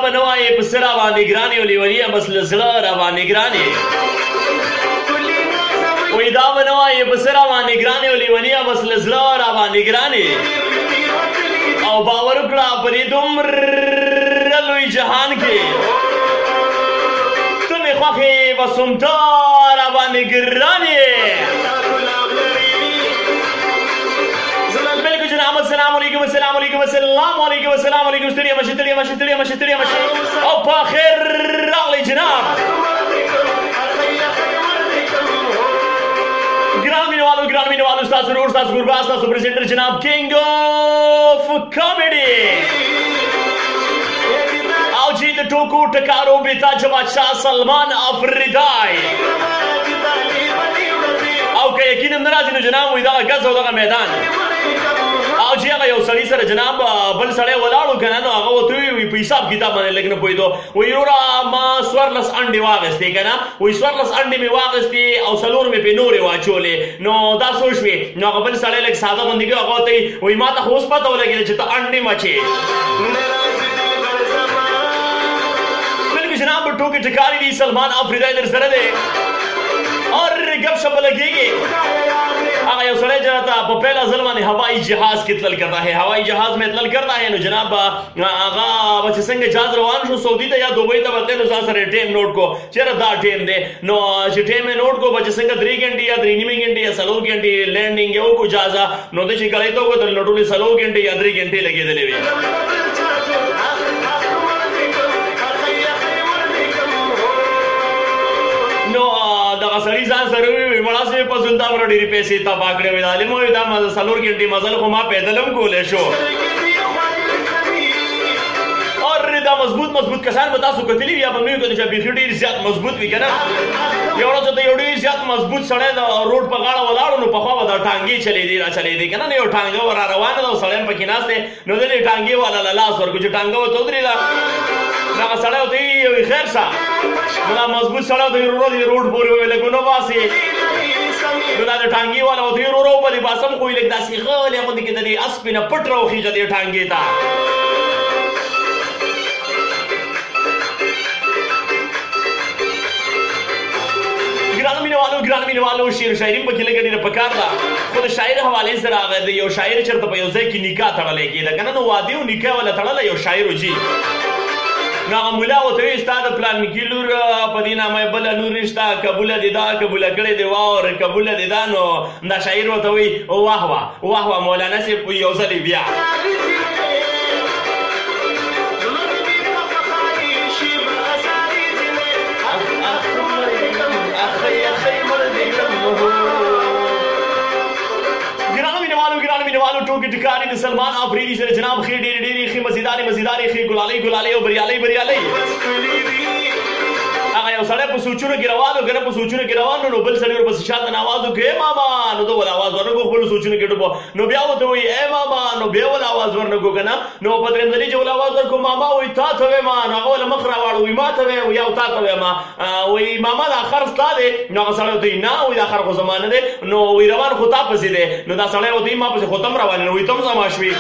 به نه وایې پسه را باندې ګران یې لیونیه بس له زړه را باندې ګران یې وایي دا به نه وایې پسه را باندې ګران یې لیونیه بس له زړه را باندې ګران یې او باور وکړه په دې دومره لوی جهان کې ته مې خوښ یې بس همدا را باندې ګران یې السلام علیکم السلام علیکم السلام علیکم السلام علیکم ستړي مشه ستړي مشه ستړي مشه ستړي مشه او په خیر راغلی جناب ګران مینوالو ستاسو ورور ستاسو ګوربا ستاسو پرزنټر جناب کینګ اف کامیډي او چې د ټوکو ټکارو بېتاج بادشاه سلمان افریدی او که یقین نه راځي نو جناب وایي دغه ګز او دغه میدان او چې هغه یو سړي سره جناب بل سړی ولاړو که نه نو هغه ورته وایي په حساب کتاب باندې لږ نه پوهېدو وایي وروره ما 14 انډې واخېستې که نه وایي 14 انډې مې واخېستې او 4 مې پرې نورې واچولې نو دا څه وشوې نو هغه بل سړی لږ ساده غوندې کوي هغه ورته وایي وایي ما ته خو اوس پته ولګېده چې ته انډې مچې بلکې جناب ټوکې ټکارې دي سلمان افریدی در سره دی اور گپ شپ لگेगी هغه یو سړی چې راته په پهلا ځل باندې هوایي جهاز کې تلل کرتا ہے هوایي جهاز میں تلل کرتا ہے نو جناب هغه چې څنګه جهاز روان شو سعودي ته یا دوبۍ ته ورته نو ځان سره ټیم نوٹ کو چېرې دا ټیم دی نو چې ټیم یې نوٹ کو چې څنګه 3 غنټې یا 3 نیمې غنټې یا 4 غنټې لینډینګ یې وکړو جهازه نو د چې ګړی ته وکتل نو ټولې 4 غنټې یا 3 غنټې لګېدلې وې دغه سړي ځان سره وویل مړه صاحب په سلطان ور ډېرې پیسې تباه کړې وې عالم وویل دا 4 غنټې مزل خو ما پیدل هم کولی شو اور دا مضبوط کسان به تاسو کتلي وي یا به مې وکتل چې بیخي ډېر زیات مضبوط وي که نه یو ورځ ته یو ډېر زیات مضبوط سړی د روډ په غاړه ولاړو نو پخوا به دا ټانګې چلېدې را چلېدې که نه یو ټانګه ور را روانه ده او سړی هم پکې ناست دی نو د دې ټانګې والا له لاس ورکړو چې ټانګه ورته ودرېده دغه سړی ورته وایي خیر شه نو دا مضبوط سړی ورته وایي وروره دې روډ پورې وویل لږ ونه باسې نو دا د ټانګې والا ورته وایي وروره وبلې باسم خو یې لږ داسې غلی غوندې کې د دې اسپې نه پټ راوخېږه دې ټانګې ته ګران مینوالو شعر و شاعري پکې لږه ډېره پکار ده خو د شاعر حوالې سره هغه د یو شاعر چېرته په یو ځای کې نکاح تړلی کېده که نه نو واده او نکاح والا تړلی یو شاعر و جي نو هغه ملا ورته وایي ستا د پلانکي لور په دې نامه یې بله لور نشته قبوله دې دا قبوله کړې دې واور قبوله دې دا نو دا شاعر ورته وایي واه واه مولانا صاحب یو ځل بیا ګرانو مینوالو ټوکې ټکارې د سلمان افریدي سره جناب ښې ډېرې ښې مزیدارې ښې ګلالۍ او بریالۍ هغه یو سړی په سوچونو کې روان و که نه په سوچونو کې روان نو بل سړي ورپسې شاته نه آواز وکړي ای ماما نو ده ول آواز ورنکړو خپلو سوچونو کې ډوبو نو بیا ورته وایي ای ماما نو بیا ول آواز ورنکړو که نه نو په درېیم ځلي چې ول آواز ورکړو ماما وایي تا ته ویمه نو هغه ول مخ راواړو وایي ما ته وی یا تا ته ویمه وایي ماما دا خر ستا دی نو هغه سړی ورته وایي نه وایي دا خر خو زما نه دی نو وایي روان خو تا پسې دی نو دا سړی ورته وایي ما پسې خو ته هم روان یې نو وایي ته هم زما شوې